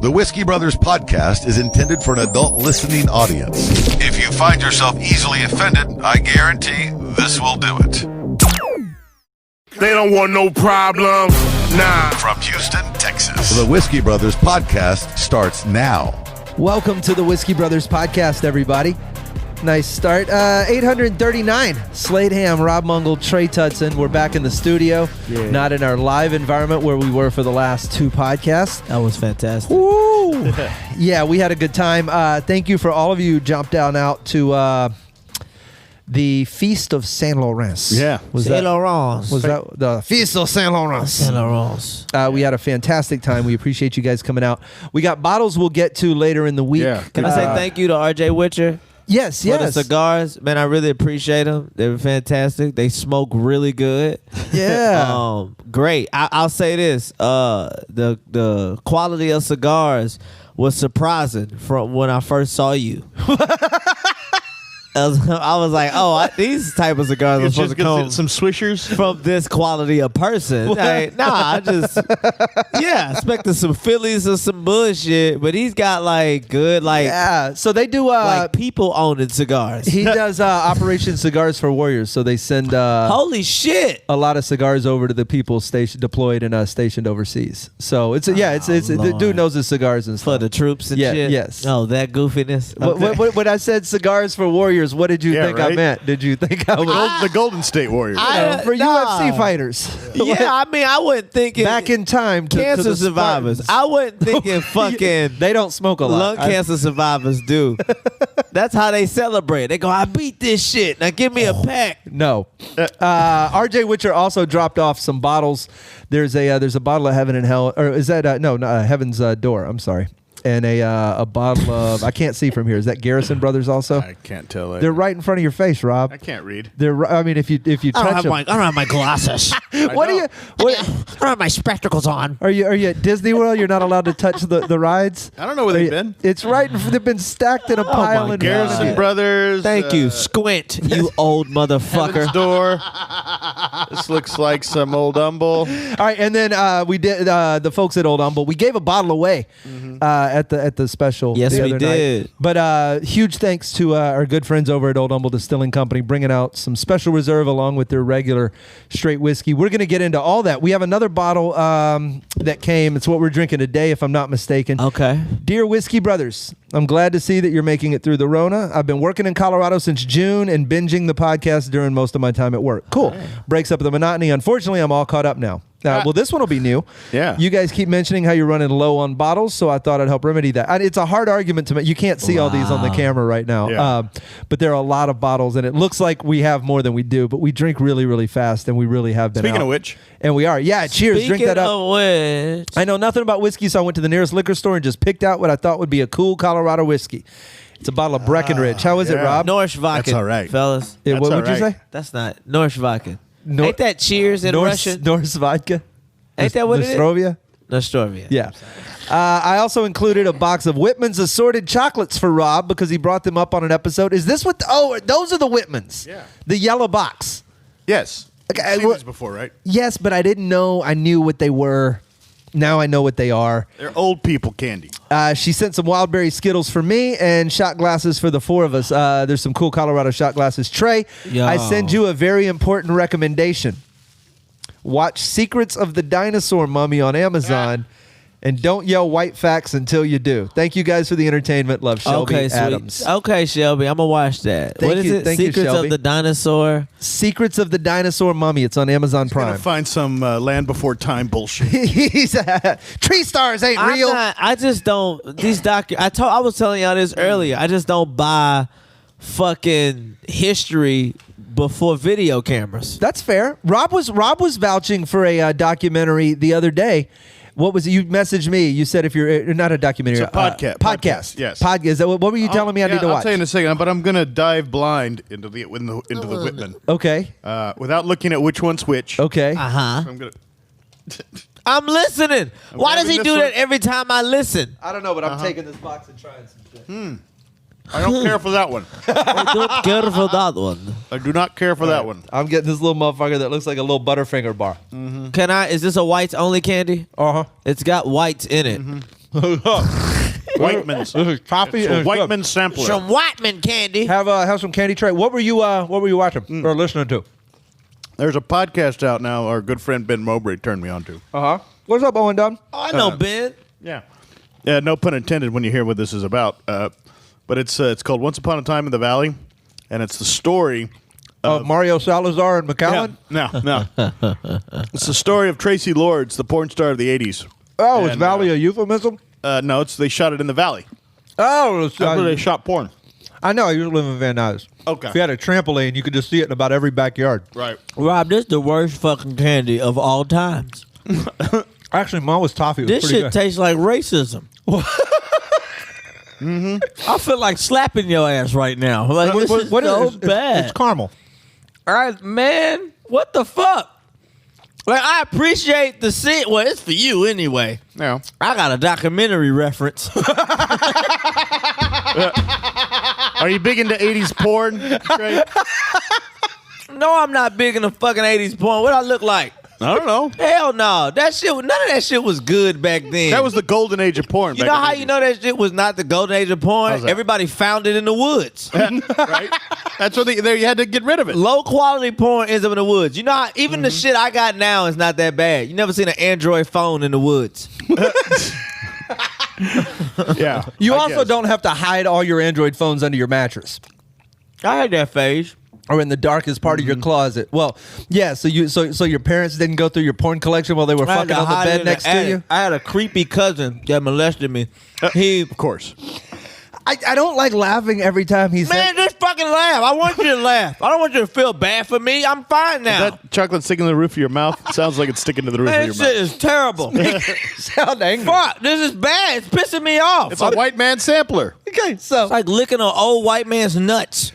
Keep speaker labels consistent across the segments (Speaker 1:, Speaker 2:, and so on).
Speaker 1: The Whiskey Brothers podcast is intended for an adult listening audience. If you find yourself easily offended, I guarantee this will do it.
Speaker 2: They don't want no problem. Nah.
Speaker 1: From Houston, Texas, the Whiskey Brothers podcast starts now.
Speaker 3: Welcome to the Whiskey Brothers podcast, everybody. Nice start. 839. Slade Ham, Rob Mungle, Trey Tutson. We're back in the studio, not in our live environment where we were for the last two podcasts.
Speaker 4: That was fantastic.
Speaker 3: Woo! Yeah, we had a good time. Thank you for all of you who jumped down out to the Feast of Saint Laurent.
Speaker 2: Yeah.
Speaker 3: Was
Speaker 4: Saint
Speaker 3: that the Feast of Saint Laurent?
Speaker 4: Saint Laurent.
Speaker 3: We had a fantastic time. We appreciate you guys coming out. We got bottles we'll get to later in the week.
Speaker 2: Yeah.
Speaker 4: Can I say thank you to RJ Witcher
Speaker 3: Yes,
Speaker 4: for the
Speaker 3: yes.
Speaker 4: cigars? Man, I really appreciate them. They were fantastic. They smoke really good.
Speaker 3: Yeah.
Speaker 4: Great. I'll say this: the quality of cigars was surprising from when I first saw you. I was like, these type of cigars are
Speaker 2: It's
Speaker 4: supposed
Speaker 2: just
Speaker 4: to come
Speaker 2: some swishers.
Speaker 4: from this quality of person. Like, I just expected some Phillies or some bullshit, but he's got like good
Speaker 3: Yeah. So they do
Speaker 4: like people owning cigars.
Speaker 3: he does Operation Cigars for Warriors. So they send
Speaker 4: Holy shit!
Speaker 3: a lot of cigars over to the people deployed and stationed overseas. So it's the
Speaker 4: Lord.
Speaker 3: dude knows his cigars and
Speaker 4: For
Speaker 3: stuff.
Speaker 4: the troops and
Speaker 3: Yeah,
Speaker 4: shit.
Speaker 3: yes.
Speaker 4: Oh, that goofiness. Okay.
Speaker 3: When I said cigars for Warriors, what did you
Speaker 2: Yeah,
Speaker 3: think I
Speaker 2: right?
Speaker 3: meant? Did you think I was
Speaker 2: The Golden State Warriors.
Speaker 3: for
Speaker 4: Nah.
Speaker 3: UFC fighters?
Speaker 4: Yeah, I mean, I wasn't thinking
Speaker 3: Back in time to
Speaker 4: cancer
Speaker 3: the
Speaker 4: survivors.
Speaker 3: Spartans.
Speaker 4: I wasn't thinking fucking
Speaker 3: They don't smoke a lot.
Speaker 4: lung cancer survivors do. That's how they celebrate. They go, I beat this shit. Now give me a pack.
Speaker 3: No. RJ Witcher also dropped off some bottles. There's a bottle of Heaven and Hell, or is that Heaven's Door? I'm sorry, and a bottle of I can't see from here. Is that Garrison Brothers also?
Speaker 2: I can't tell.
Speaker 3: They're right in front of your face, Rob.
Speaker 2: I can't read.
Speaker 3: I mean, if you touch them,
Speaker 4: I don't have my glasses.
Speaker 3: what are you?
Speaker 4: I don't have my spectacles on.
Speaker 3: Are you at Disney World? You're not allowed to touch the rides.
Speaker 2: I don't know where they've been.
Speaker 3: It's right. They've been stacked in a pile
Speaker 4: my
Speaker 3: in front of
Speaker 2: Garrison
Speaker 3: you.
Speaker 2: Brothers.
Speaker 4: Thank you. Squint, you old motherfucker.
Speaker 2: Heaven's Door. This looks like some old Humble.
Speaker 3: All right, and then we did the folks at Old Humble. We gave a bottle away at the special.
Speaker 4: Yes,
Speaker 3: the
Speaker 4: we
Speaker 3: other night.
Speaker 4: did.
Speaker 3: But huge thanks to our good friends over at Old Humble Distilling Company, bringing out some special reserve along with their regular straight whiskey. We're going to get into all that. We have another bottle that came. It's what we're drinking today, if I'm not mistaken.
Speaker 4: Okay.
Speaker 3: Dear Whiskey Brothers, I'm glad to see that you're making it through the Rona. I've been working in Colorado since June and binging the podcast during most of my time at work. Cool. Breaks up the monotony. Unfortunately, I'm all caught up now. Well, this one will be new.
Speaker 2: Yeah.
Speaker 3: You guys keep mentioning how you're running low on bottles, so I thought I'd help remedy that. It's a hard argument to make. You can't see all these on the camera right now,
Speaker 2: Yeah.
Speaker 3: but there are a lot of bottles, and it looks like we have more than we do, but we drink really, really fast, and we really have been
Speaker 2: Speaking
Speaker 3: out.
Speaker 2: of which.
Speaker 3: And we are. Yeah, cheers.
Speaker 4: Speaking
Speaker 3: Drink that up.
Speaker 4: of which,
Speaker 3: I know nothing about whiskey, so I went to the nearest liquor store and just picked out what I thought would be a cool Colorado whiskey. It's a bottle of Breckenridge. How is it,
Speaker 2: yeah.
Speaker 3: Rob?
Speaker 4: Norse vodka.
Speaker 2: That's all right.
Speaker 4: fellas.
Speaker 3: Yeah, what
Speaker 2: That's
Speaker 3: would you
Speaker 2: all right.
Speaker 3: say?
Speaker 4: That's not Norse vodka.
Speaker 3: Nor-
Speaker 4: Ain't that Cheers in Russian?
Speaker 3: Norse vodka?
Speaker 4: Ain't that what it is?
Speaker 3: Nostrovia?
Speaker 4: Nostrovia.
Speaker 3: Yeah. I also included a box of Whitman's assorted chocolates for Rob because he brought them up on an episode. Is this what? Those are the Whitmans.
Speaker 2: Yeah.
Speaker 3: The yellow box.
Speaker 2: Yes.
Speaker 3: Okay,
Speaker 2: You've seen these before, right?
Speaker 3: Yes, but I didn't know. I knew what they were. Now I know what they are.
Speaker 2: They're old people candy.
Speaker 3: She sent some Wildberry Skittles for me and shot glasses for the four of us. There's some cool Colorado shot glasses. Trey,
Speaker 4: Yo.
Speaker 3: I send you a very important recommendation. Watch Secrets of the Dinosaur Mummy on Amazon. And don't yell white facts until you do. Thank you guys for the entertainment. Love, Shelby
Speaker 4: Okay,
Speaker 3: Adams.
Speaker 4: sweet. Okay, Shelby, I'm gonna watch that.
Speaker 3: Thank
Speaker 4: What is
Speaker 3: you-
Speaker 4: it?
Speaker 3: thank you,
Speaker 4: Secrets
Speaker 3: Shelby.
Speaker 4: of the Dinosaur.
Speaker 3: Secrets of the Dinosaur Mummy. It's on Amazon
Speaker 2: Gonna
Speaker 3: Prime.
Speaker 2: find some Land Before Time bullshit.
Speaker 3: He's tree stars ain't real.
Speaker 4: I just don't. These I was telling y'all this earlier. I just don't buy fucking history before video cameras.
Speaker 3: That's fair. Rob was vouching for a documentary the other day. What was it? You messaged me. You said if you're not a documentary,
Speaker 2: It's a podcast.
Speaker 3: Podcast.
Speaker 2: Yes.
Speaker 3: Podcast. What were you telling me I need to
Speaker 2: I'll
Speaker 3: watch?
Speaker 2: tell you in a second, but I'm gonna dive blind into the Whitman
Speaker 3: Okay.
Speaker 2: without looking at which one's which.
Speaker 3: Okay.
Speaker 2: I'm gonna.
Speaker 4: I'm listening. Why does he
Speaker 2: grabbing
Speaker 4: do
Speaker 2: this
Speaker 4: that
Speaker 2: one.
Speaker 4: every time I listen?
Speaker 3: I don't know, but I'm taking this box and trying some shit.
Speaker 2: I don't care for that one.
Speaker 4: I don't care for that one.
Speaker 2: I do not care for that one.
Speaker 3: I'm getting this little motherfucker that looks like a little Butterfinger bar.
Speaker 4: Can I? Is this a whites only candy?
Speaker 3: Uh huh.
Speaker 4: It's got whites in it.
Speaker 2: Whiteman's.
Speaker 3: This is toffee.
Speaker 2: It's
Speaker 3: and
Speaker 2: a
Speaker 3: it's
Speaker 2: Whiteman's sampler.
Speaker 4: Some Whiteman candy.
Speaker 3: have some candy tray. What were you watching or listening to?
Speaker 2: There's a podcast out now our good friend Ben Mowbray turned me on to.
Speaker 3: What's up, Owen Dunn?
Speaker 4: Oh, I know Ben.
Speaker 2: Yeah. Yeah, no pun intended when you hear what this is about. But it's called Once Upon a Time in the Valley, and it's the story.
Speaker 3: Mario Salazar and McAllen.
Speaker 2: No. It's the story of Tracy Lords, the porn star of the 80s.
Speaker 3: Oh, is
Speaker 2: And,
Speaker 3: Valley a euphemism?
Speaker 2: No, they shot it in the valley.
Speaker 3: Oh,
Speaker 2: That's where they shot porn.
Speaker 3: I know. I used to live in Van Nuys.
Speaker 2: Okay.
Speaker 3: If you had a trampoline, you could just see it in about every backyard.
Speaker 2: Right.
Speaker 4: Rob, this is the worst fucking candy of all times.
Speaker 3: Actually, mine was toffee. It was
Speaker 4: This
Speaker 3: pretty
Speaker 4: shit
Speaker 3: good.
Speaker 4: tastes like racism. I feel like slapping your ass right now. Like, this is so bad.
Speaker 3: It's caramel.
Speaker 4: All right, man. What the fuck? Like, I appreciate the scene. Well, it's for you anyway.
Speaker 2: Yeah.
Speaker 4: I got a documentary reference.
Speaker 2: Are you big into 80s porn? Trey?
Speaker 4: No, I'm not big in the fucking 80s porn. What I look like?
Speaker 2: I don't know.
Speaker 4: Hell no. That shit, none of that shit was good back then.
Speaker 2: That was the golden age of porn.
Speaker 4: You know how you know that shit was not the golden age of porn?
Speaker 2: How's that?
Speaker 4: Everybody found it in the woods.
Speaker 2: right? That's what you had to get rid of it.
Speaker 4: Low quality porn ends up in the woods. You know how even the shit I got now is not that bad. You never seen an Android phone in the woods.
Speaker 2: Yeah.
Speaker 3: You
Speaker 2: I
Speaker 3: also
Speaker 2: guess.
Speaker 3: don't have to hide all your Android phones under your mattress
Speaker 4: I had that phase.
Speaker 3: or in the darkest part of your closet. Well, yeah. So your parents didn't go through your porn collection while they were
Speaker 4: I had
Speaker 3: fucking
Speaker 4: to
Speaker 3: on the
Speaker 4: hide it
Speaker 3: bed
Speaker 4: in
Speaker 3: next to
Speaker 4: attic.
Speaker 3: you.
Speaker 4: I had a creepy cousin that molested me.
Speaker 2: Of course.
Speaker 3: I don't like laughing every time he says.
Speaker 4: Man, just fucking laugh. I want you to laugh. I don't want you to feel bad for me. I'm fine now.
Speaker 2: That chocolate sticking to the roof of your mouth sounds like it's sticking to the roof
Speaker 4: Man,
Speaker 2: of
Speaker 4: this
Speaker 2: your
Speaker 4: shit
Speaker 2: mouth.
Speaker 4: is terrible.
Speaker 3: Sound angry.
Speaker 4: Fuck, this is bad. It's pissing me off.
Speaker 2: It's a white man sampler.
Speaker 3: Okay, so
Speaker 4: It's like licking an old white man's nuts.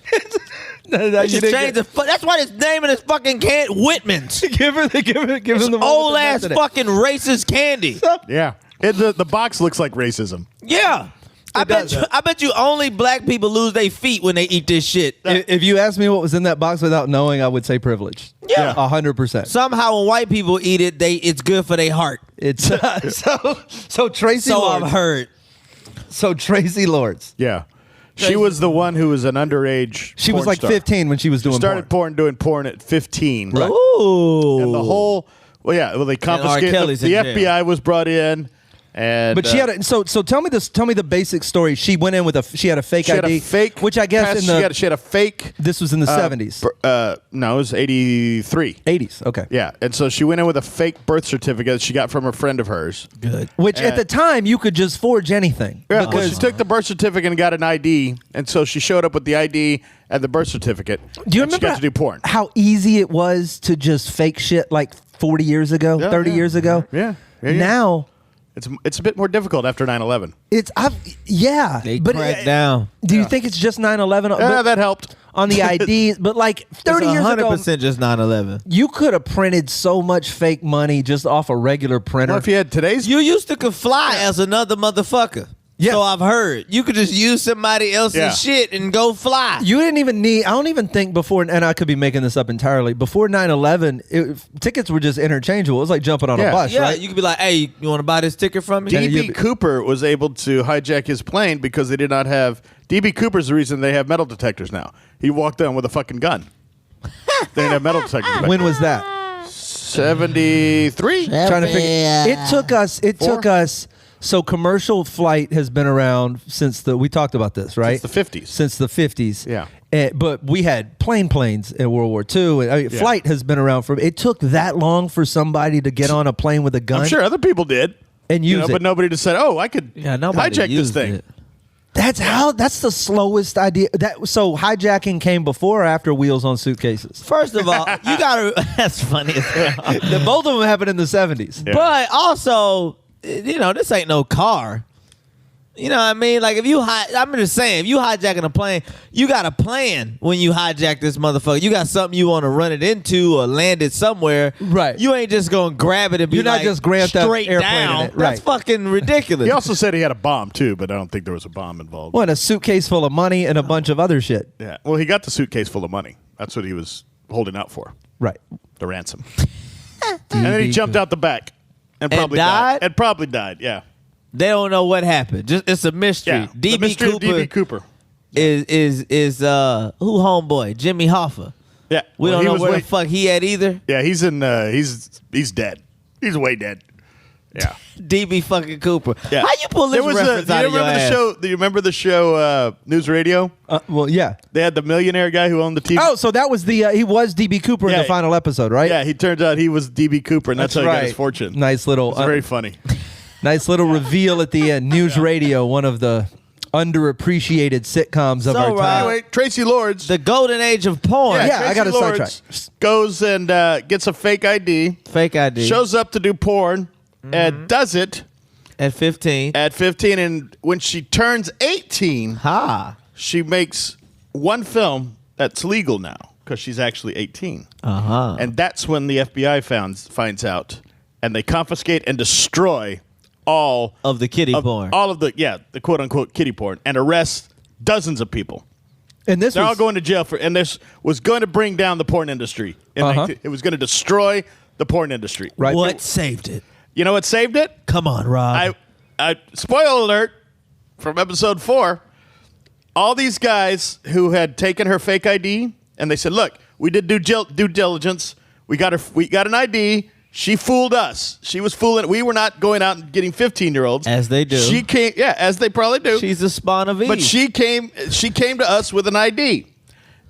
Speaker 3: you
Speaker 4: They should
Speaker 3: didn't
Speaker 4: change the that's why it's naming this fucking can Whitman's.
Speaker 3: give him the
Speaker 4: Old ass fucking racist candy.
Speaker 2: Yeah. The box looks like racism.
Speaker 4: Yeah. I bet you only black people lose their feet when they eat this shit.
Speaker 3: If you asked me what was in that box without knowing, I would say privilege.
Speaker 4: Yeah.
Speaker 3: 100%.
Speaker 4: Somehow when white people eat it, it's good for their heart.
Speaker 3: It's so Tracy.
Speaker 4: So
Speaker 3: Lords.
Speaker 4: I've heard.
Speaker 3: So Tracy Lords.
Speaker 2: Yeah. She was the one who was an underage.
Speaker 3: She was
Speaker 2: porn
Speaker 3: like
Speaker 2: star.
Speaker 3: 15 when she was doing
Speaker 2: Started doing porn at 15.
Speaker 3: Right.
Speaker 4: Ooh.
Speaker 2: And the whole, they confiscated.
Speaker 4: Kelly's
Speaker 2: The
Speaker 4: in
Speaker 2: FBI
Speaker 4: jail.
Speaker 2: was brought in. And
Speaker 3: But she had so tell me the basic story. She went in with she had a fake
Speaker 2: she had
Speaker 3: ID,
Speaker 2: a fake,
Speaker 3: which I guess
Speaker 2: she had a fake.
Speaker 3: this was in the 70s,
Speaker 2: No, it was 83.
Speaker 3: 80s. Okay,
Speaker 2: Yeah, and so she went in with a fake birth certificate that she got from a friend of hers.
Speaker 4: Good.
Speaker 3: which at the time you could just forge anything.
Speaker 2: Yeah, well, she took the birth certificate and got an ID, and so she showed up with the ID and the birth certificate.
Speaker 3: Do you
Speaker 2: and
Speaker 3: remember
Speaker 2: she got to do porn?
Speaker 3: how easy it was to just fake shit like 40 years ago, 30 years ago?
Speaker 2: Yeah.
Speaker 3: Now
Speaker 2: It's a bit more difficult after 9/11.
Speaker 3: They
Speaker 4: Cracked down.
Speaker 3: Do you think it's just 9/11?
Speaker 2: Yeah, that helped.
Speaker 3: On the IDs, but like 30 years ago,
Speaker 4: 100% just 9/11.
Speaker 3: you could have printed so much fake money just off a regular printer.
Speaker 2: Well, if you had today's,
Speaker 4: You used to could fly as another motherfucker.
Speaker 3: Yeah.
Speaker 4: So I've heard. You could just use somebody else's
Speaker 2: Yeah.
Speaker 4: shit and go fly.
Speaker 3: You didn't even need. I don't even think before, and I could be making this up entirely. Before 9/11, tickets were just interchangeable. It was like jumping on a
Speaker 2: Yeah.
Speaker 3: bus,
Speaker 4: yeah,
Speaker 3: right?
Speaker 4: you could be like, hey, you want to buy this ticket from me?
Speaker 2: DB Cooper was able to hijack his plane because they did not have. DB Cooper's the reason they have metal detectors now. He walked down with a fucking gun. They didn't have metal detectors. back
Speaker 3: When
Speaker 2: then.
Speaker 3: was that?
Speaker 2: 73?
Speaker 3: Trying to figure. It took us. So commercial flight has been around since we talked about this, right?
Speaker 2: Since the 50s.
Speaker 3: Since the 50s.
Speaker 2: Yeah.
Speaker 3: But we had planes in World War II. And,
Speaker 2: Yeah.
Speaker 3: flight has been around for. It took that long for somebody to get on a plane with a gun.
Speaker 2: I'm sure other people did.
Speaker 3: And use it.
Speaker 2: But nobody just said, "Oh, I could hijack this
Speaker 4: used
Speaker 2: thing."
Speaker 4: it.
Speaker 3: That's the slowest idea. So hijacking came before or after Wheels on Suitcases?
Speaker 4: First of all, you gotta. That's funny as hell.
Speaker 3: Both of them happened in the 70s.
Speaker 2: Yeah.
Speaker 4: But also, this ain't no car. You know what I mean? Like I'm just saying, if you hijacking a plane, you got a plan when you hijack this motherfucker. You got something you want to run it into or land it somewhere.
Speaker 3: Right.
Speaker 4: You ain't just gonna grab it and be
Speaker 3: You're not
Speaker 4: like,
Speaker 3: just Grand Theft
Speaker 4: straight
Speaker 3: Airplane
Speaker 4: down.
Speaker 3: in it.
Speaker 4: That's
Speaker 3: Right.
Speaker 4: fucking ridiculous.
Speaker 2: He also said he had a bomb too, but I don't think there was a bomb involved.
Speaker 3: What, a suitcase full of money and a bunch of other shit.
Speaker 2: Yeah. Well, he got the suitcase full of money. That's what he was holding out for.
Speaker 3: Right.
Speaker 2: The ransom. And then he jumped out the back and probably
Speaker 4: died?
Speaker 2: And probably died. Yeah.
Speaker 4: They don't know what happened. Just it's a mystery.
Speaker 2: Yeah, the mystery of DB Cooper.
Speaker 4: is who homeboy? Jimmy Hoffa.
Speaker 2: Yeah,
Speaker 4: We
Speaker 2: Well,
Speaker 4: don't
Speaker 2: he
Speaker 4: know
Speaker 2: was
Speaker 4: where
Speaker 2: way-
Speaker 4: the fuck he at either.
Speaker 2: Yeah, he's in. He's dead. He's way dead. Yeah.
Speaker 4: DB fucking Cooper.
Speaker 2: Yeah.
Speaker 4: How you pull this
Speaker 2: There was
Speaker 4: reference
Speaker 2: do you
Speaker 4: out of your
Speaker 2: remember the
Speaker 4: ass?
Speaker 2: show? Do you remember the show News Radio?
Speaker 3: Well, yeah.
Speaker 2: They had the millionaire guy who owned the TV.
Speaker 3: Oh, so that was the he was DB Cooper in
Speaker 2: Yeah.
Speaker 3: the final episode, right?
Speaker 2: Yeah, he turns out he was DB Cooper, and that's how he got his fortune.
Speaker 3: Nice little,
Speaker 2: It's very funny.
Speaker 3: nice little reveal at the end. News Radio, one of the underappreciated sitcoms of
Speaker 4: So,
Speaker 3: our time.
Speaker 2: Anyway, Tracy Lords.
Speaker 4: The golden age of porn.
Speaker 3: Yeah, I
Speaker 2: Tracy
Speaker 3: got a
Speaker 2: Lords
Speaker 3: sidetrack.
Speaker 2: goes and gets a fake ID,
Speaker 4: Fake ID.
Speaker 2: shows up to do porn, and does it
Speaker 4: at 15.
Speaker 2: at 15. And when she turns 18,
Speaker 4: Ha.
Speaker 2: she makes one film that's legal now because she's actually 18.
Speaker 4: Uh-huh.
Speaker 2: And that's when the FBI finds out, and they confiscate and destroy all
Speaker 4: Of the kiddie porn.
Speaker 2: all of the quote unquote kiddie porn, and arrest dozens of people.
Speaker 3: And this
Speaker 2: They're all
Speaker 3: was
Speaker 2: going to jail for, and this was going to bring down the porn industry. It was going to destroy the porn industry.
Speaker 3: right.
Speaker 4: What saved it?
Speaker 2: You know what saved it?
Speaker 4: Come on, Rob.
Speaker 2: I spoiler alert from episode 4. All these guys who had taken her fake ID, and they said, "Look, we did due diligence. We got an ID. She fooled us. She was fooling. We were not going out and getting 15-year-olds
Speaker 4: As they do.
Speaker 2: She came, as they probably do.
Speaker 4: She's the spawn of Eve.
Speaker 2: But she came to us with an ID.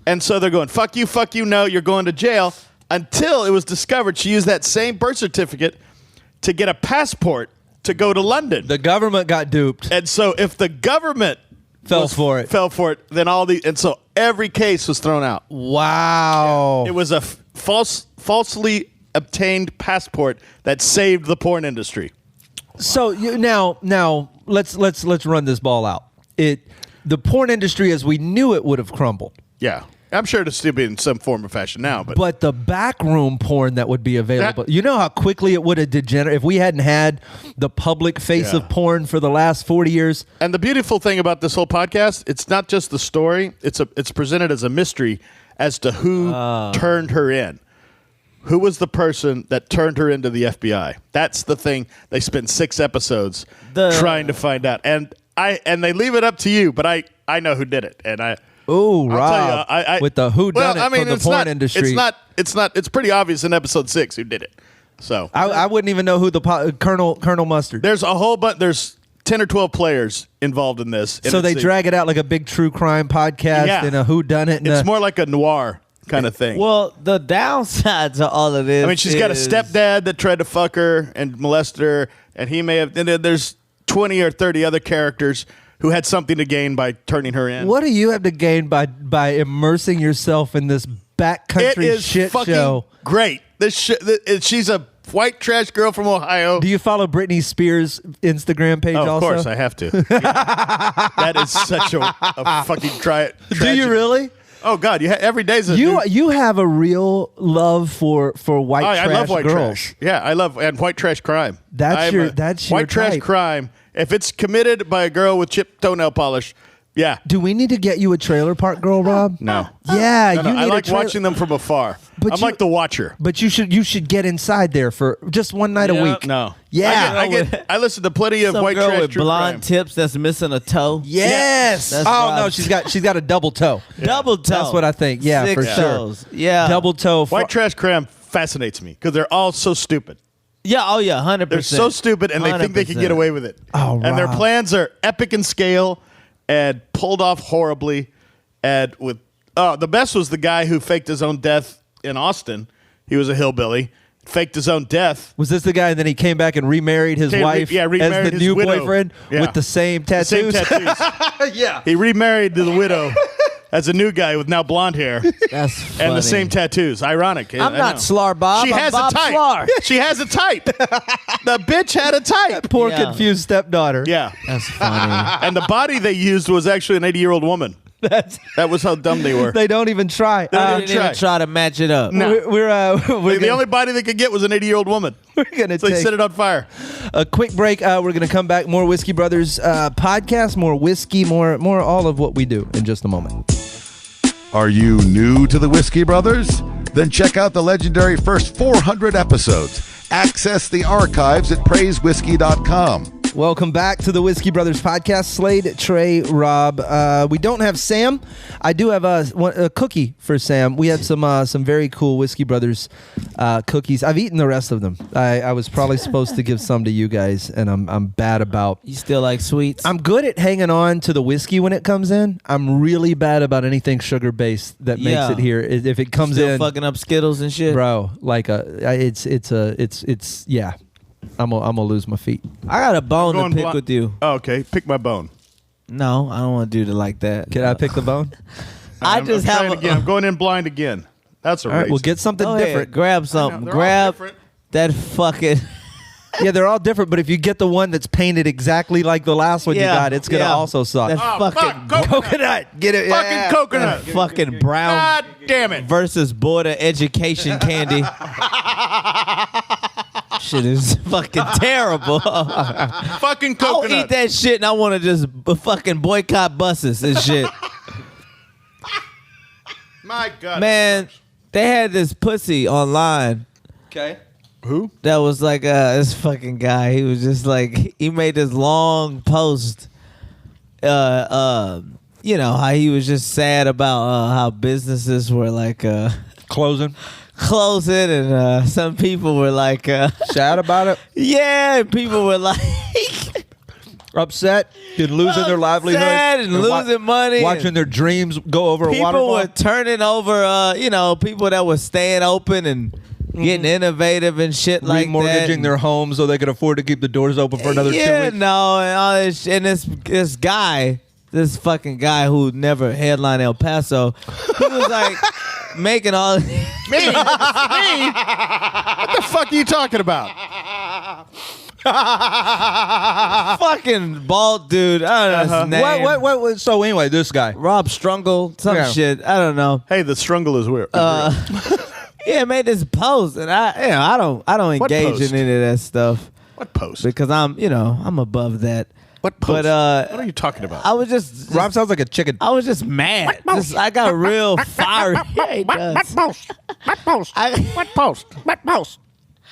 Speaker 2: And so they're going, fuck you, no, you're going to jail. Until it was discovered she used that same birth certificate to get a passport to go to London.
Speaker 3: the government got duped.
Speaker 2: And so if the government
Speaker 3: Fell for it,
Speaker 2: then and so every case was thrown out.
Speaker 3: Wow.
Speaker 2: It was a falsely obtained passport that saved the porn industry.
Speaker 3: So now let's run this ball out. The porn industry as we knew it would have crumbled.
Speaker 2: Yeah. I'm sure it'll still be in some form or fashion now,
Speaker 3: But the backroom porn that would be available, you know how quickly it would have degenerated if we hadn't had the public face
Speaker 2: Yeah.
Speaker 3: of porn for the last 40 years.
Speaker 2: And the beautiful thing about this whole podcast, it's not just the story, it's presented as a mystery as to who turned her in. Who was the person that turned her into the FBI? That's the thing. They spend 6 episodes trying to find out. And they leave it up to you, but I know who did it. And
Speaker 3: Oh,
Speaker 2: I'll
Speaker 3: Rob,
Speaker 2: tell you,
Speaker 3: with the who done it from the porn industry.
Speaker 2: It's pretty obvious in episode 6 who did it. So
Speaker 3: I wouldn't even know who the Colonel Mustard.
Speaker 2: there's a whole bunch. There's 10 or 12 players involved in this. And
Speaker 3: So they
Speaker 2: it's
Speaker 3: drag it out like a big true crime podcast and a who done it.
Speaker 2: It's more like a noir kind of thing.
Speaker 4: well, the downsides of all of this.
Speaker 2: I mean, she's got a stepdad that tried to fuck her and molest her, and he may have. And then there's 20 or 30 other characters who had something to gain by turning her in.
Speaker 3: What do you have to gain by immersing yourself in this backcountry
Speaker 2: It is
Speaker 3: shit
Speaker 2: fucking
Speaker 3: show?
Speaker 2: great. She's a white trash girl from Ohio.
Speaker 3: Do you follow Britney Spears' Instagram page
Speaker 2: Oh, of
Speaker 3: also?
Speaker 2: course, I have to. Yeah. That is such a fucking
Speaker 3: Do you
Speaker 2: tragedy.
Speaker 3: really?
Speaker 2: Oh God, every day's a
Speaker 3: You have a real love for white
Speaker 2: I
Speaker 3: trash
Speaker 2: love white
Speaker 3: girls.
Speaker 2: trash. Yeah, I love and white trash crime.
Speaker 3: That's your
Speaker 2: white trash
Speaker 3: type.
Speaker 2: crime. If it's committed by a girl with chipped toenail polish, yeah.
Speaker 3: Do we need to get you a Trailer Park Girl, Rob?
Speaker 2: No.
Speaker 3: Yeah,
Speaker 2: No,
Speaker 3: you need
Speaker 2: I
Speaker 3: a
Speaker 2: like
Speaker 3: trailer-
Speaker 2: watching them from afar.
Speaker 3: But
Speaker 2: I'm
Speaker 3: you-
Speaker 2: like the watcher.
Speaker 3: But you should get inside there for just one night a week.
Speaker 2: No.
Speaker 3: Yeah.
Speaker 2: I listen to plenty of
Speaker 4: some
Speaker 2: white
Speaker 4: girl
Speaker 2: trash
Speaker 4: with
Speaker 2: true
Speaker 4: blonde
Speaker 2: crime.
Speaker 4: tips that's missing a toe.
Speaker 3: Yes.
Speaker 4: That's
Speaker 3: Oh
Speaker 4: Rob.
Speaker 3: no, she's got a double toe.
Speaker 4: Double toe.
Speaker 3: That's what I think. Yeah,
Speaker 4: 6
Speaker 3: for sure.
Speaker 4: toes. Yeah.
Speaker 3: Double toe.
Speaker 2: White trash crime fascinates me because they're all so stupid.
Speaker 4: Yeah. Oh yeah. 100%.
Speaker 2: They're so stupid, and they think they can get
Speaker 4: 100%.
Speaker 2: away with it.
Speaker 3: Oh,
Speaker 2: and their
Speaker 3: Rob.
Speaker 2: plans are epic in scale and pulled off horribly. And with the best was the guy who faked his own death in Austin. He was a hillbilly, faked his own death.
Speaker 3: Was this the guy? And then he came back and remarried his wife
Speaker 2: remarried
Speaker 3: as the
Speaker 2: his
Speaker 3: new
Speaker 2: widow.
Speaker 3: boyfriend
Speaker 2: Yeah.
Speaker 3: with the same
Speaker 2: The
Speaker 3: tattoos.
Speaker 2: same tattoos.
Speaker 3: Yeah.
Speaker 2: He remarried to the widow as a new guy with now blonde hair
Speaker 4: That's funny.
Speaker 2: and the same tattoos. Ironic.
Speaker 4: I'm
Speaker 2: I
Speaker 4: not
Speaker 2: know.
Speaker 4: Slar Bob.
Speaker 2: She
Speaker 4: I'm
Speaker 2: has
Speaker 4: Bob
Speaker 2: a type.
Speaker 4: Slar.
Speaker 2: She has a type. The bitch had a type.
Speaker 3: Poor
Speaker 4: Yeah.
Speaker 3: confused stepdaughter.
Speaker 2: Yeah.
Speaker 4: That's funny.
Speaker 2: And the body they used was actually an 80-year-old woman. That was how dumb they were.
Speaker 3: They don't even try.
Speaker 2: They don't
Speaker 4: I
Speaker 2: even
Speaker 4: didn't even try to match it up.
Speaker 2: No.
Speaker 3: We're
Speaker 2: the
Speaker 3: gonna,
Speaker 2: only body they could get was an 80-year-old woman.
Speaker 3: we're gonna
Speaker 2: So they
Speaker 3: take
Speaker 2: set it on fire.
Speaker 3: a quick break. We're gonna come back. More Whiskey Brothers podcast. More whiskey. More all of what we do in just a moment.
Speaker 1: Are you new to the Whiskey Brothers? Then check out the legendary first 400 episodes. Access the archives at praisewhiskey.com.
Speaker 3: Welcome back to the Whiskey Brothers podcast. Slade, Trey, Rob. We don't have Sam. I do have a cookie for Sam. We have some very cool Whiskey Brothers cookies. I've eaten the rest of them. I was probably supposed to give some to you guys, and I'm bad about.
Speaker 4: You still like sweets?
Speaker 3: I'm good at hanging on to the whiskey when it comes in. I'm really bad about anything sugar based that makes it here. If it comes
Speaker 4: still
Speaker 3: in,
Speaker 4: fucking up Skittles and shit,
Speaker 3: bro. Like it's yeah. I'm gonna lose my feet.
Speaker 4: I got a bone to pick
Speaker 2: blo-
Speaker 4: with you.
Speaker 2: Oh, okay, pick my bone.
Speaker 4: No, I don't want to do it like that.
Speaker 3: Can I pick the bone?
Speaker 4: I just have
Speaker 2: trying again. I'm going in blind again. That's a
Speaker 3: All right,
Speaker 2: race.
Speaker 3: we'll get something
Speaker 4: Go ahead,
Speaker 3: different.
Speaker 4: grab something.
Speaker 2: They're all
Speaker 4: Grab
Speaker 2: different.
Speaker 4: that fucking.
Speaker 3: Yeah, they're all different, but if you get the one that's painted exactly like the last one you got, it's gonna also suck.
Speaker 4: That
Speaker 2: Oh,
Speaker 4: fucking
Speaker 2: fuck, coconut.
Speaker 3: Get it?
Speaker 2: Fucking
Speaker 3: yeah.
Speaker 2: coconut.
Speaker 4: fucking brown
Speaker 2: God damn it.
Speaker 4: versus border education candy. Shit is fucking terrible.
Speaker 2: Fucking
Speaker 4: I'll
Speaker 2: coconut.
Speaker 4: eat that shit and I want to just fucking boycott buses and shit.
Speaker 2: My God.
Speaker 4: Man, they had this pussy online
Speaker 3: Okay.
Speaker 2: Who?
Speaker 4: that was like this fucking guy. He was just like, he made this long post. You know how he was just sad about how businesses were like
Speaker 3: Closing.
Speaker 4: closing, and some people were like,
Speaker 3: Sad about it.
Speaker 4: yeah, and people were like,
Speaker 3: Upset. And losing their livelihood.
Speaker 4: Upset and losing money
Speaker 3: Watching
Speaker 4: and
Speaker 3: their dreams go over a
Speaker 4: people
Speaker 3: waterfall.
Speaker 4: were turning over, people that were staying open and getting innovative and shit like that.
Speaker 3: Remortgaging their homes so they could afford to keep the doors open for another 2 weeks.
Speaker 4: No, and all this shit. And this guy, this fucking guy who never headlined El Paso, he was like making all.
Speaker 2: Me? Me? What the fuck are you talking about?
Speaker 4: fucking bald dude. I don't know his name.
Speaker 3: What? So anyway, this guy.
Speaker 4: Rob Strungle, some
Speaker 3: Yeah.
Speaker 4: shit. I don't know.
Speaker 2: Hey, the strungle is weird.
Speaker 4: Yeah, made this post, and I don't
Speaker 2: What
Speaker 4: engage
Speaker 2: post?
Speaker 4: in any of that stuff
Speaker 2: What post?
Speaker 4: because I'm above that.
Speaker 2: What post?
Speaker 4: But
Speaker 2: what are you talking about?
Speaker 4: I was just
Speaker 3: Rob sounds like a chicken.
Speaker 4: I was just mad. I got real fiery. Yeah, he does.
Speaker 2: post? What post? What post? What post?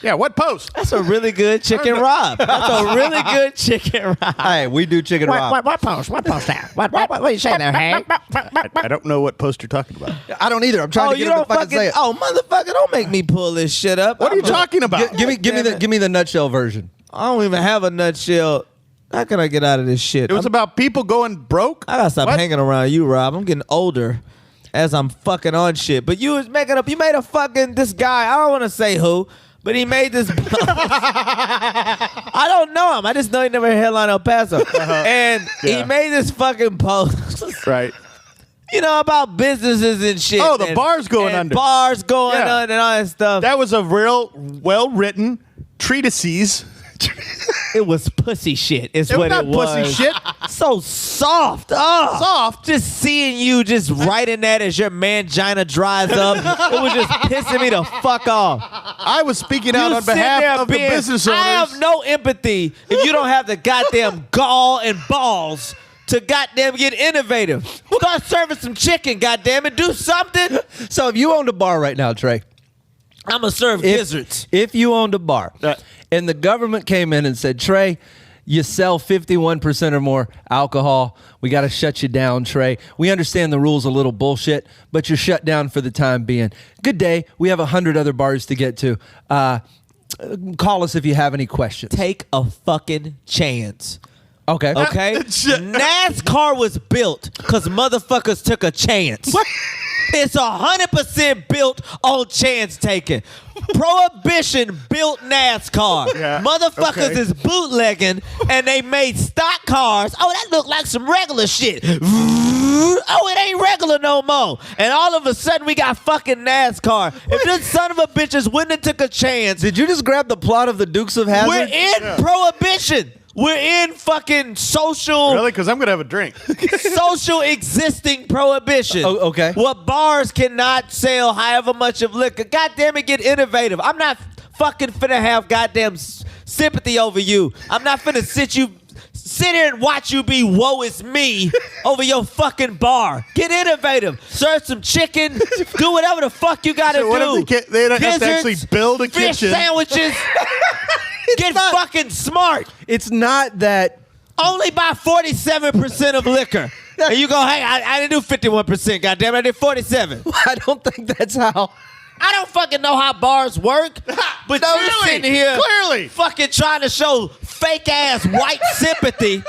Speaker 2: Yeah, what post?
Speaker 4: That's a really good chicken Rob. That's a really good chicken Rob.
Speaker 3: Hey, we do chicken Rob.
Speaker 2: What post? What post there? What are you saying there, Hank? I don't know what post you're talking about.
Speaker 3: I don't either. I'm trying to
Speaker 4: you
Speaker 3: get him
Speaker 4: don't
Speaker 3: to fucking say it.
Speaker 4: Oh, motherfucker, don't make me pull this shit up.
Speaker 2: What are you talking about?
Speaker 3: Give me the nutshell version.
Speaker 4: I don't even have a nutshell. How can I get out of this shit?
Speaker 2: It was about people going broke?
Speaker 4: I gotta stop
Speaker 2: What?
Speaker 4: hanging around you, Rob. I'm getting older as I'm fucking on shit. But you was making up. You made a fucking this guy. I don't want to say who, but he made this. I don't know him. I just know he never headlined El Paso, and
Speaker 2: Yeah.
Speaker 4: he made this fucking post.
Speaker 2: Right.
Speaker 4: About businesses and shit.
Speaker 2: Oh, the
Speaker 4: and-
Speaker 2: bars going
Speaker 4: and
Speaker 2: under.
Speaker 4: Bars going
Speaker 2: Yeah.
Speaker 4: under and all that stuff.
Speaker 2: That was a real well-written treatises.
Speaker 4: It was pussy shit. Is
Speaker 2: It was
Speaker 4: what
Speaker 2: not
Speaker 4: it was.
Speaker 2: pussy shit.
Speaker 4: So soft. Oh.
Speaker 2: Soft?
Speaker 4: Just seeing you just writing that as your mangina dries up. It was just pissing me the fuck off.
Speaker 2: I was speaking out
Speaker 4: You
Speaker 2: on
Speaker 4: sitting there
Speaker 2: behalf of the
Speaker 4: being,
Speaker 2: business owners.
Speaker 4: I have no empathy if you don't have the goddamn gall and balls to goddamn get innovative. Start serving some chicken, goddamn it. Do something.
Speaker 3: So if you owned a bar right now, Trey,
Speaker 4: I'm going to serve gizzards.
Speaker 3: if you owned a bar and the government came in and said, Trey, you sell 51% or more alcohol, we got to shut you down, Trey. We understand the rule's a little bullshit, but you're shut down for the time being. Good day. We have 100 other bars to get to. Call us if you have any questions.
Speaker 4: Take a fucking chance.
Speaker 3: Okay.
Speaker 4: Okay? NASCAR was built because motherfuckers took a chance. It's 100% built on chance taking. Prohibition built NASCAR.
Speaker 2: Yeah,
Speaker 4: Motherfuckers
Speaker 2: okay.
Speaker 4: is bootlegging and they made stock cars. Oh, that look like some regular shit. Oh, it ain't regular no more. And all of a sudden we got fucking NASCAR. If this son of a bitches wouldn't have took a chance,
Speaker 3: Did you just grab the plot of the Dukes of Hazzard?
Speaker 4: we're in prohibition. We're in fucking social
Speaker 2: Really? Because I'm going to have a drink.
Speaker 4: social existing prohibition.
Speaker 3: Oh, okay.
Speaker 4: What bars cannot sell however much of liquor. God damn it, get innovative. I'm not fucking finna have goddamn sympathy over you. I'm not finna sit here and watch you be woe is me over your fucking bar. Get innovative. Serve some chicken. Do whatever the fuck you gotta
Speaker 2: So what
Speaker 4: do.
Speaker 2: if they don't have to
Speaker 4: Gizzards,
Speaker 2: actually build a
Speaker 4: fish
Speaker 2: kitchen?
Speaker 4: sandwiches. Get
Speaker 3: not-
Speaker 4: fucking smart.
Speaker 3: It's not that.
Speaker 4: Only buy 47% of liquor. And you go, hey, I didn't do 51%, goddamn it, I did 47.
Speaker 3: I don't think that's how.
Speaker 4: I don't fucking know how bars work, but
Speaker 2: No,
Speaker 4: you're
Speaker 2: really,
Speaker 4: sitting here
Speaker 2: clearly.
Speaker 4: fucking trying to show fake ass white sympathy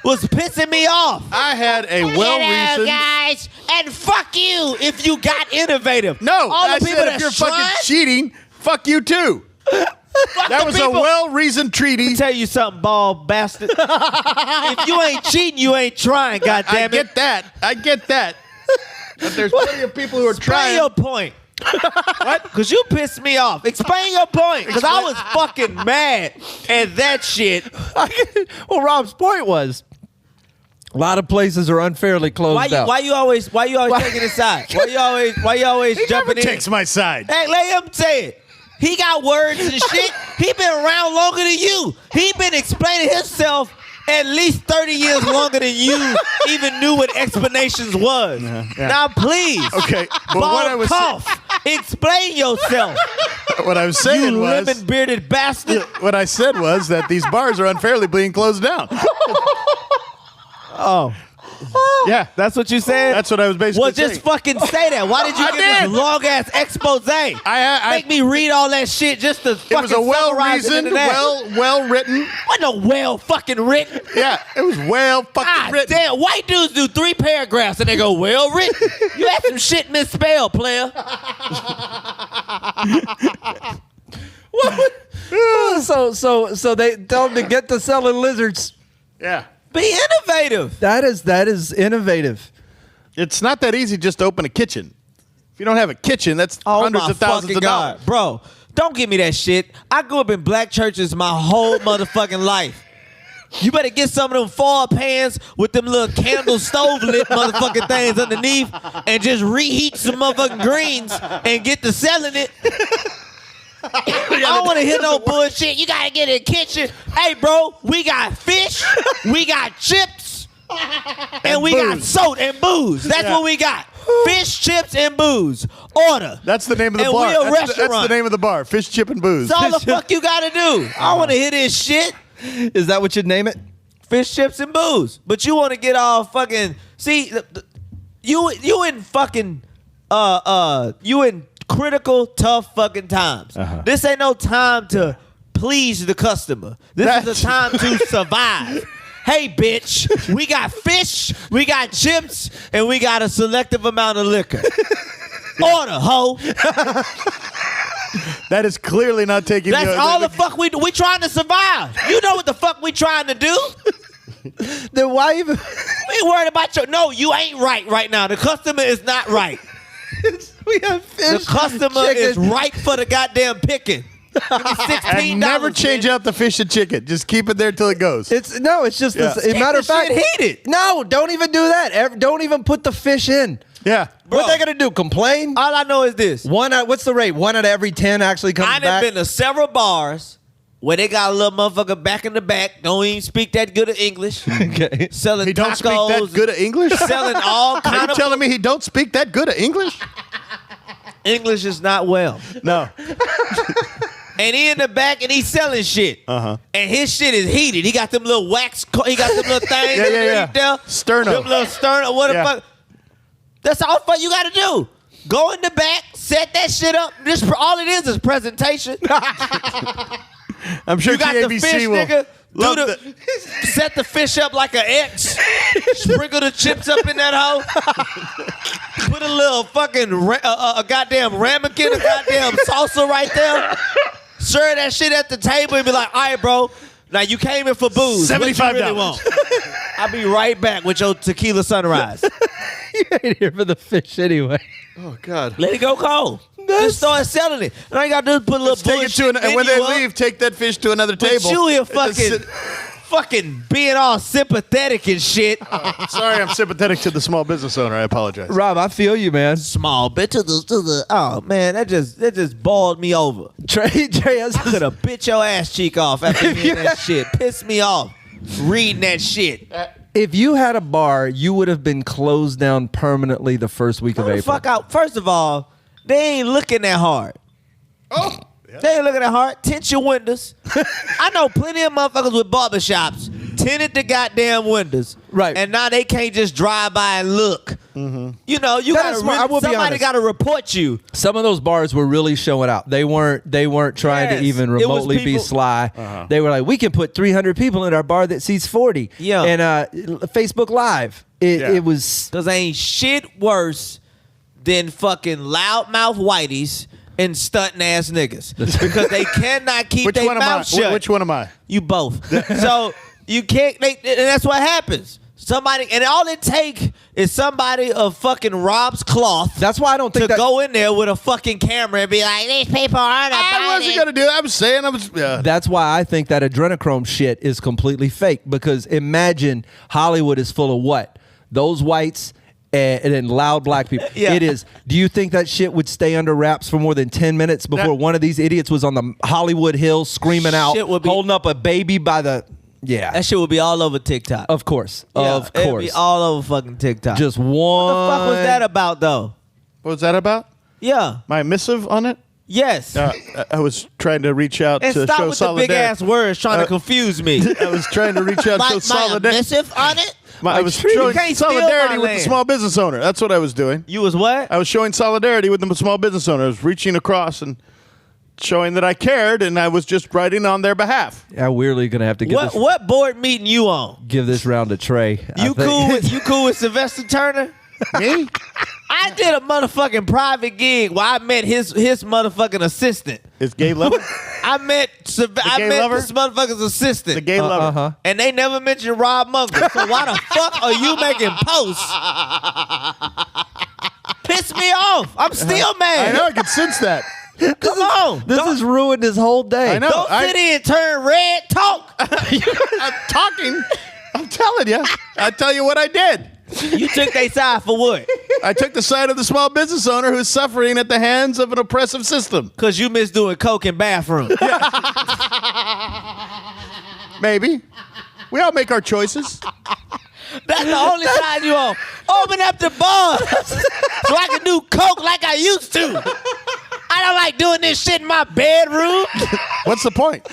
Speaker 4: was pissing me off.
Speaker 2: I had a
Speaker 4: Hello,
Speaker 2: well-reasoned.
Speaker 4: guys, and fuck you if you got innovative.
Speaker 2: No,
Speaker 4: all
Speaker 2: I
Speaker 4: the people
Speaker 2: said if you're
Speaker 4: that's
Speaker 2: fucking
Speaker 4: trying,
Speaker 2: cheating, fuck you too. That
Speaker 4: the
Speaker 2: was a
Speaker 4: people-
Speaker 2: well-reasoned treaty.
Speaker 4: tell you something, bald bastard. If you ain't cheating, you ain't trying,
Speaker 2: I
Speaker 4: goddamn it.
Speaker 2: get that. I get that. But there's plenty of people who are
Speaker 4: Explain
Speaker 2: trying.
Speaker 4: your point. What? Because you pissed me off. Explain your point. Because I was fucking mad at that shit.
Speaker 3: Well, Rob's point was a lot of places are unfairly closed out.
Speaker 4: Why you always taking his side? Why you always
Speaker 2: He
Speaker 4: jumping
Speaker 2: never
Speaker 4: in?
Speaker 2: takes my side.
Speaker 4: Hey, let him say it. He got words and shit. He been around longer than you. He been explaining himself at least 30 years longer than you even knew what explanations was.
Speaker 2: yeah.
Speaker 4: Now, please.
Speaker 2: Okay, but
Speaker 4: Bald
Speaker 2: what I was
Speaker 4: cough. Explain yourself.
Speaker 2: what I was saying
Speaker 4: You
Speaker 2: was
Speaker 4: lemon-bearded bastard.
Speaker 2: what I said was that these bars are unfairly being closed down.
Speaker 4: Oh.
Speaker 2: Yeah,
Speaker 4: That's what you said?
Speaker 2: that's what I was basically
Speaker 4: Well,
Speaker 2: saying.
Speaker 4: just fucking say that. Why did you
Speaker 2: I
Speaker 4: give
Speaker 2: did.
Speaker 4: this long ass expose?
Speaker 2: I
Speaker 4: Make me read all that shit just to
Speaker 2: it
Speaker 4: fucking
Speaker 2: was a
Speaker 4: summarize it
Speaker 2: well-reasoned,
Speaker 4: into that.
Speaker 2: well written.
Speaker 4: What no well fucking written?
Speaker 2: Yeah, it was well fucking
Speaker 4: God
Speaker 2: written.
Speaker 4: damn, white dudes do 3 paragraphs and they go well written. You had some shit misspelled, player.
Speaker 3: So they tell them to get to selling lizards.
Speaker 2: Yeah,
Speaker 4: Be innovative.
Speaker 3: That is innovative.
Speaker 2: it's not that easy just to open a kitchen. If you don't have a kitchen, that's hundreds of thousands of dollars.
Speaker 4: Bro, don't give me that shit. I grew up in black churches my whole motherfucking life. You better get some of them foil pans with them little candle stove lit motherfucking things underneath and just reheat some motherfucking greens and get to selling it. I don't want to hear no bullshit. You got to get in the kitchen. Hey, bro, we got fish, we got chips, and we got
Speaker 2: booze.
Speaker 4: soda and booze. That's
Speaker 2: Yeah.
Speaker 4: what we got. Fish, chips, and booze. Order.
Speaker 2: That's the name of the
Speaker 4: And
Speaker 2: bar.
Speaker 4: we a
Speaker 2: That's
Speaker 4: restaurant.
Speaker 2: the name of the bar. Fish, chip, and booze.
Speaker 4: That's all the fuck you got to do. I don't want to hear this shit.
Speaker 3: Is that what you'd name it?
Speaker 4: Fish, chips, and booze. But you want to get all fucking... See, you in fucking... you in critical, tough fucking times. This ain't no time to please the customer. This is a time to survive. Hey, bitch, we got fish, we got chips, and we got a selective amount of liquor. Order, hoe.
Speaker 2: That is clearly not taking.
Speaker 4: That's all the fuck we do. We trying to survive. You know what the fuck we trying to do?
Speaker 3: Then why even?
Speaker 4: We ain't worried about your... No, you ain't right now. The customer is not right.
Speaker 3: We have fish.
Speaker 4: The customer
Speaker 3: chicken.
Speaker 4: is ripe for the goddamn picking. Give me $16.
Speaker 2: And never change
Speaker 4: man.
Speaker 2: out the fish and chicken. Just keep it there till it goes.
Speaker 3: It's just
Speaker 2: Yeah.
Speaker 3: a matter of
Speaker 4: the
Speaker 3: fact.
Speaker 4: shit heated.
Speaker 3: No, don't even do that. Don't even put the fish in.
Speaker 2: Yeah.
Speaker 3: What they gonna do? Complain?
Speaker 4: All I know is this.
Speaker 3: What's the rate? 1 out of every 10 actually comes
Speaker 4: I done
Speaker 3: back.
Speaker 4: been to several bars where they got a little motherfucker back in the back, don't even speak that good of English,
Speaker 3: Okay.
Speaker 4: selling
Speaker 2: He don't speak
Speaker 4: tacos,
Speaker 2: that good of English?
Speaker 4: selling all
Speaker 2: Are
Speaker 4: kind
Speaker 2: you
Speaker 4: of...
Speaker 2: telling me he don't speak that good of English?
Speaker 4: English is not well.
Speaker 2: No.
Speaker 4: And he in the back and he's selling shit.
Speaker 2: Uh-huh.
Speaker 4: And his shit is heated. He got them little wax, he got them little things.
Speaker 2: Yeah, yeah, yeah.
Speaker 4: underneath there.
Speaker 2: Sterno.
Speaker 4: Them little sterno, what the
Speaker 2: Yeah.
Speaker 4: fuck. That's all the fuck you gotta do. Go in the back, set that shit up. This all it is presentation.
Speaker 2: I'm sure
Speaker 4: You got the
Speaker 2: TABC
Speaker 4: fish,
Speaker 2: will
Speaker 4: nigga.
Speaker 2: love
Speaker 4: Do the, set the fish up like an X. Sprinkle the chips up in that hoe. Put a little fucking a goddamn ramekin, a goddamn salsa right there. Serve that shit at the table and be like, all right, bro. Now you came in for booze. What you
Speaker 2: $75.
Speaker 4: really want? I'll be right back with your tequila sunrise.
Speaker 3: You ain't here for the fish anyway.
Speaker 2: Oh, God.
Speaker 4: Let it go cold. Just start selling it. And all you gotta do is put a little
Speaker 2: Take it
Speaker 4: bullshit
Speaker 2: to and when they
Speaker 4: menu up.
Speaker 2: leave, take that fish to another
Speaker 4: But
Speaker 2: table.
Speaker 4: you here
Speaker 2: Sit-
Speaker 4: fucking being all sympathetic and shit.
Speaker 2: Sorry, I'm sympathetic to the small business owner. I apologize.
Speaker 3: Rob, I feel you, man.
Speaker 4: Small bit to the oh man, that just balled me over.
Speaker 3: Trey has
Speaker 4: I could have bit your ass cheek off after hearing that shit. Pissed me off reading that shit.
Speaker 3: If you had a bar, you would have been closed down permanently the first week of
Speaker 4: Go the
Speaker 3: April.
Speaker 4: fuck out. First of all, they ain't looking that hard.
Speaker 2: Oh,
Speaker 4: They ain't looking at hard. Tint your windows. I know plenty of motherfuckers with barbershops tinted the goddamn windows.
Speaker 3: Right.
Speaker 4: And now they can't just drive by and look. Mm-hmm. You know, you
Speaker 3: That is smart. I will be
Speaker 4: somebody
Speaker 3: honest.
Speaker 4: got to report you.
Speaker 3: Some of those bars were really showing out. They weren't trying
Speaker 4: Yes.
Speaker 3: to even
Speaker 4: It was
Speaker 3: remotely be
Speaker 4: people-
Speaker 3: sly. They were like, we can put 300 people in our bar that seats 40.
Speaker 4: Yeah.
Speaker 3: And Facebook Live. It was.
Speaker 4: Because ain't shit worse than fucking loudmouth whiteys and stunting ass niggas. Because they cannot keep
Speaker 2: Which
Speaker 4: their
Speaker 2: one am I?
Speaker 4: mouth shut.
Speaker 2: Which one am I?
Speaker 4: You both. So you can't, and that's what happens. Somebody, and all it take is somebody of fucking Rob's cloth.
Speaker 3: That's why I don't think
Speaker 4: to
Speaker 3: that.
Speaker 4: go in there with a fucking camera and be like, these people aren't
Speaker 2: I
Speaker 4: about
Speaker 2: wasn't
Speaker 4: it.
Speaker 2: gonna do that. I was saying I was.
Speaker 3: That's why I think that adrenochrome shit is completely fake. Because imagine Hollywood is full of what? Those whites and then loud black people.
Speaker 4: Yeah.
Speaker 3: It is. Do you think that shit would stay under wraps for more than 10 minutes before one of these idiots was on the Hollywood Hills screaming out,
Speaker 4: Shit would be-
Speaker 3: holding up a baby by the. Yeah.
Speaker 4: That shit would be all over TikTok.
Speaker 3: Of course.
Speaker 4: Yeah,
Speaker 3: Of
Speaker 4: it'd
Speaker 3: course.
Speaker 4: be all over fucking TikTok.
Speaker 3: Just one.
Speaker 4: What the fuck was that about, though?
Speaker 2: What was that about?
Speaker 4: Yeah.
Speaker 2: My missive on it?
Speaker 4: Yes.
Speaker 2: I was trying to reach out
Speaker 4: and
Speaker 2: to
Speaker 4: stop
Speaker 2: show
Speaker 4: with the big
Speaker 2: solidarity.
Speaker 4: ass words trying to confuse me.
Speaker 2: I was trying to reach out to show solidarity.
Speaker 4: missive on it?
Speaker 2: I was
Speaker 4: you
Speaker 2: showing
Speaker 4: can't steal
Speaker 2: solidarity
Speaker 4: my
Speaker 2: with the
Speaker 4: land.
Speaker 2: small business owner. That's what I was doing.
Speaker 4: You was what?
Speaker 2: I was showing solidarity with the small business owner. I was reaching across and showing that I cared, and I was just writing on their behalf.
Speaker 3: Yeah, we're really gonna have to
Speaker 4: What board meeting you on?
Speaker 3: give this round to Trey. I
Speaker 4: You
Speaker 3: think.
Speaker 4: cool with Sylvester Turner?
Speaker 2: Me?
Speaker 4: I did a motherfucking private gig where I met his motherfucking assistant.
Speaker 2: Is gay lover?
Speaker 4: I met
Speaker 2: gay lover?
Speaker 4: this motherfucker's assistant.
Speaker 2: The gay lover.
Speaker 3: Uh-huh.
Speaker 4: And they never mentioned Rob Mungle. So why the fuck are you making posts? Piss me off. I'm still mad.
Speaker 2: I know. I can sense that.
Speaker 4: Come on.
Speaker 3: This has ruined his whole day.
Speaker 2: I know.
Speaker 4: Don't sit in and turn red. Talk.
Speaker 2: I'm talking. I'm telling you. I tell you what I did.
Speaker 4: You took their side for what?
Speaker 2: I took the side of the small business owner who's suffering at the hands of an oppressive system.
Speaker 4: Because you miss doing coke in bathroom.
Speaker 2: Maybe. We all make our choices.
Speaker 4: That's the only side you on. Open up the bar so I can do coke like I used to. I don't like doing this shit in my bedroom
Speaker 2: What's the point?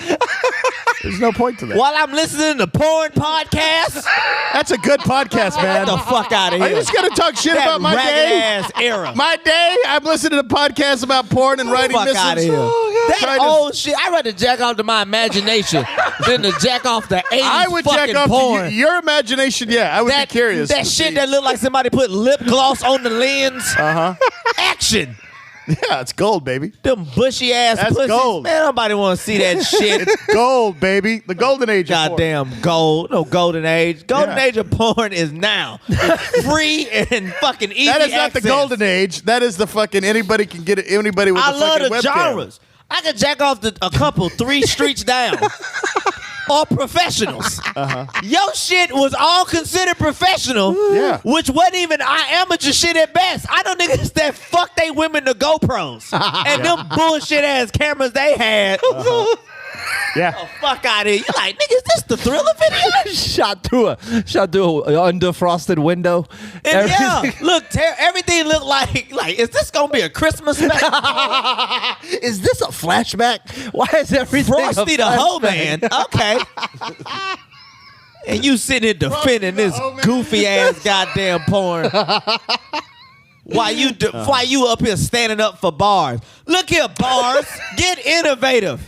Speaker 2: There's no point to that.
Speaker 4: while I'm listening to porn podcasts.
Speaker 2: That's a good podcast, man.
Speaker 4: Get the fuck out of
Speaker 2: Are
Speaker 4: here.
Speaker 2: you just going to talk shit
Speaker 4: That
Speaker 2: about my
Speaker 4: ragged
Speaker 2: day?
Speaker 4: ass era.
Speaker 2: My day? I'm listening to podcasts about porn and writing
Speaker 4: Fuck
Speaker 2: missives.
Speaker 4: out of here. That
Speaker 2: Trying to-
Speaker 4: old shit. I'd rather jack off to my imagination than to jack off the 80s
Speaker 2: I would
Speaker 4: fucking
Speaker 2: jack off
Speaker 4: porn.
Speaker 2: to your imagination. Yeah, I would be curious.
Speaker 4: That
Speaker 2: to
Speaker 4: shit
Speaker 2: see.
Speaker 4: that looked like somebody put lip gloss on the lens. Action.
Speaker 2: Yeah, it's gold, baby.
Speaker 4: Them bushy ass
Speaker 2: That's
Speaker 4: pussies.
Speaker 2: gold.
Speaker 4: Man, nobody want to see that shit.
Speaker 2: It's gold, baby. The golden age. of porn.
Speaker 4: Goddamn gold. No golden age. Golden
Speaker 2: Yeah.
Speaker 4: age of porn is now. It's free and fucking easy
Speaker 2: That is not
Speaker 4: access.
Speaker 2: the golden age. That is the fucking anybody can get it. Anybody with
Speaker 4: I
Speaker 2: a
Speaker 4: love
Speaker 2: fucking
Speaker 4: the
Speaker 2: webcam.
Speaker 4: genres. I could jack off a couple 3 streets down. Or professionals. Your shit was all considered professional.
Speaker 2: Yeah.
Speaker 4: Which wasn't even our amateur shit at best. I know niggas that fuck they women to GoPros. And them bullshit ass cameras they had.
Speaker 2: Yeah.
Speaker 4: Fuck out of here. You're like, nigga, is this the Thriller video?
Speaker 3: shot through a underfrosted window.
Speaker 4: And yeah,
Speaker 3: Everything-
Speaker 4: look, everything looked like is this gonna be a Christmas special?
Speaker 3: Is this a flashback? Why is everything
Speaker 4: Frosty
Speaker 3: a
Speaker 4: the Hoe
Speaker 3: flashback?
Speaker 4: Man. Okay. And you sitting here defending this goofy ass goddamn porn. Why you up here standing up for bars? Look here, bars. Get innovative.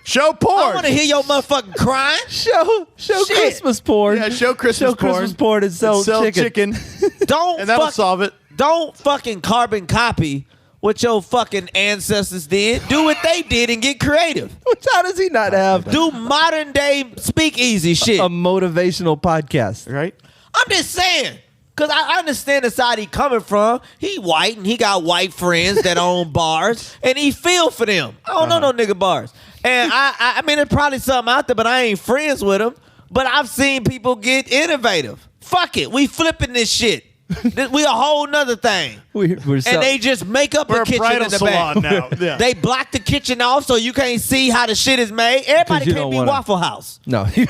Speaker 2: Show porn.
Speaker 4: I want to hear your motherfucking crying.
Speaker 3: Show
Speaker 4: Shit.
Speaker 3: Christmas porn.
Speaker 2: Yeah, show Christmas porn.
Speaker 3: Christmas porn and sell,
Speaker 2: chicken.
Speaker 4: Don't
Speaker 2: And that'll
Speaker 4: fuck-
Speaker 2: solve it.
Speaker 4: Don't fucking carbon copy what your fucking ancestors did. Do what they did and get creative.
Speaker 3: How does he not have
Speaker 4: Do modern day speakeasy shit.
Speaker 3: a motivational podcast?
Speaker 2: Right?
Speaker 4: I'm just saying. Because I understand the side he coming from. He white and he got white friends that own bars. And he feel for them. I don't know no nigga bars. And I mean, there's probably something out there, but I ain't friends with them. But I've seen people get innovative. Fuck it. We flipping this shit. We a whole nother thing.
Speaker 3: We're
Speaker 4: And they just make up
Speaker 2: We're
Speaker 4: a
Speaker 2: a
Speaker 4: kitchen
Speaker 2: bridal
Speaker 4: in the
Speaker 2: salon
Speaker 4: back.
Speaker 2: now. Yeah.
Speaker 4: They block the kitchen off so you can't see how the shit is made. Everybody
Speaker 3: you
Speaker 4: can't
Speaker 3: don't
Speaker 4: be
Speaker 3: wanna-
Speaker 4: Waffle House.
Speaker 3: no.
Speaker 4: But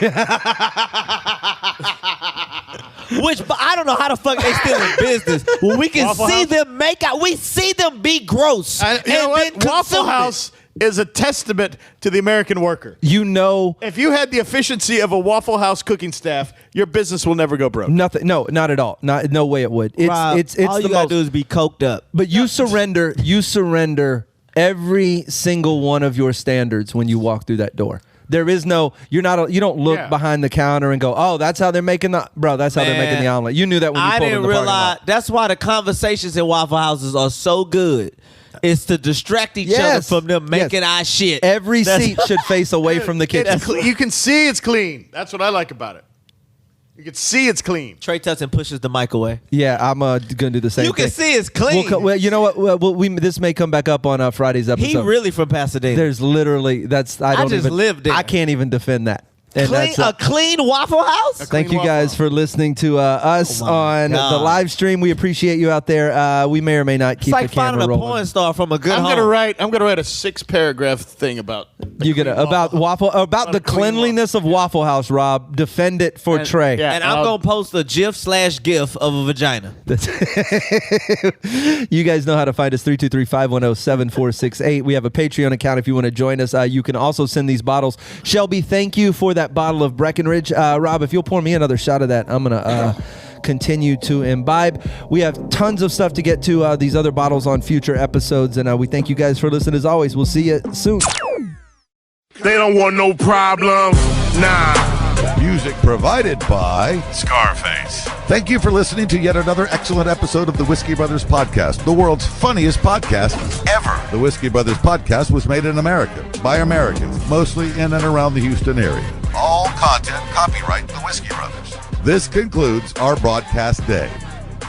Speaker 4: I don't know how the fuck they still in business. When we can
Speaker 2: Waffle
Speaker 4: see
Speaker 2: House?
Speaker 4: them make out, we see them be gross.
Speaker 2: You know
Speaker 4: and
Speaker 2: what?
Speaker 4: then
Speaker 2: Waffle
Speaker 4: consume it.
Speaker 2: House is a testament to the American worker.
Speaker 3: You know,
Speaker 2: If you had the efficiency of a Waffle House cooking staff, your business will never go broke.
Speaker 3: nothing. No, not at all. No way it would. It's
Speaker 4: Rob,
Speaker 3: it's
Speaker 4: all
Speaker 3: the
Speaker 4: you gotta
Speaker 3: most.
Speaker 4: do is be coked up.
Speaker 3: But you surrender every single one of your standards when you walk through that door. There is no, you don't look
Speaker 2: Yeah.
Speaker 3: behind the counter and go, oh, that's how they're making that's how they're making the omelet. You knew that when you
Speaker 4: I
Speaker 3: pulled in
Speaker 4: didn't
Speaker 3: the parking
Speaker 4: realize.
Speaker 3: lot.
Speaker 4: That's why the conversations in Waffle Houses are so good. It's to distract each other
Speaker 3: Yes.
Speaker 4: from them
Speaker 3: Yes.
Speaker 4: making our shit.
Speaker 3: Every seat should face away from the kitchen.
Speaker 2: You can see it's clean. That's what I like about it. You can see it's clean.
Speaker 4: Trey Tutson pushes the mic away.
Speaker 3: Yeah, I'm gonna do the same
Speaker 4: You
Speaker 3: thing.
Speaker 4: can see it's clean.
Speaker 3: Well, you know what? This may come back up on Friday's episode.
Speaker 4: He really from Pasadena.
Speaker 3: There's literally I don't
Speaker 4: just
Speaker 3: even
Speaker 4: lived there.
Speaker 3: I can't even defend that. And
Speaker 4: Clean,
Speaker 3: that's,
Speaker 4: a clean Waffle House?
Speaker 3: Thank you
Speaker 2: Waffle
Speaker 3: guys
Speaker 2: House.
Speaker 3: for listening to us
Speaker 4: Oh my
Speaker 3: on
Speaker 4: God.
Speaker 3: the live stream. We appreciate you out there. We may or may not
Speaker 4: It's
Speaker 3: keep
Speaker 4: like
Speaker 3: the camera
Speaker 4: finding a
Speaker 3: rolling.
Speaker 4: porn star from a good
Speaker 2: I'm
Speaker 4: home.
Speaker 2: gonna write a 6-paragraph thing about
Speaker 3: About the
Speaker 2: clean
Speaker 3: cleanliness of Waffle House. Rob, defend it for
Speaker 2: And-
Speaker 3: Trey.
Speaker 2: yeah.
Speaker 4: And I'm going to post a GIF/GIF of a vagina.
Speaker 3: You guys know how to find us, 323-510-7468. We have a Patreon account if you want to join us. You can also send these bottles. Shelby, thank you for that bottle of Breckenridge. Rob, if you'll pour me another shot of that, I'm going to continue to imbibe. We have tons of stuff to get to, these other bottles on future episodes, and we thank you guys for listening as always. We'll see you soon.
Speaker 5: They don't want no problems. Nah.
Speaker 1: Music provided by Scarface. Thank you for listening to yet another excellent episode of the Whiskey Brothers Podcast, the world's funniest podcast ever. The Whiskey Brothers Podcast was made in America by Americans, mostly in and around the Houston area. All content copyright the Whiskey Brothers. This concludes our broadcast day.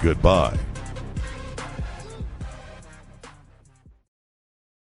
Speaker 1: Goodbye.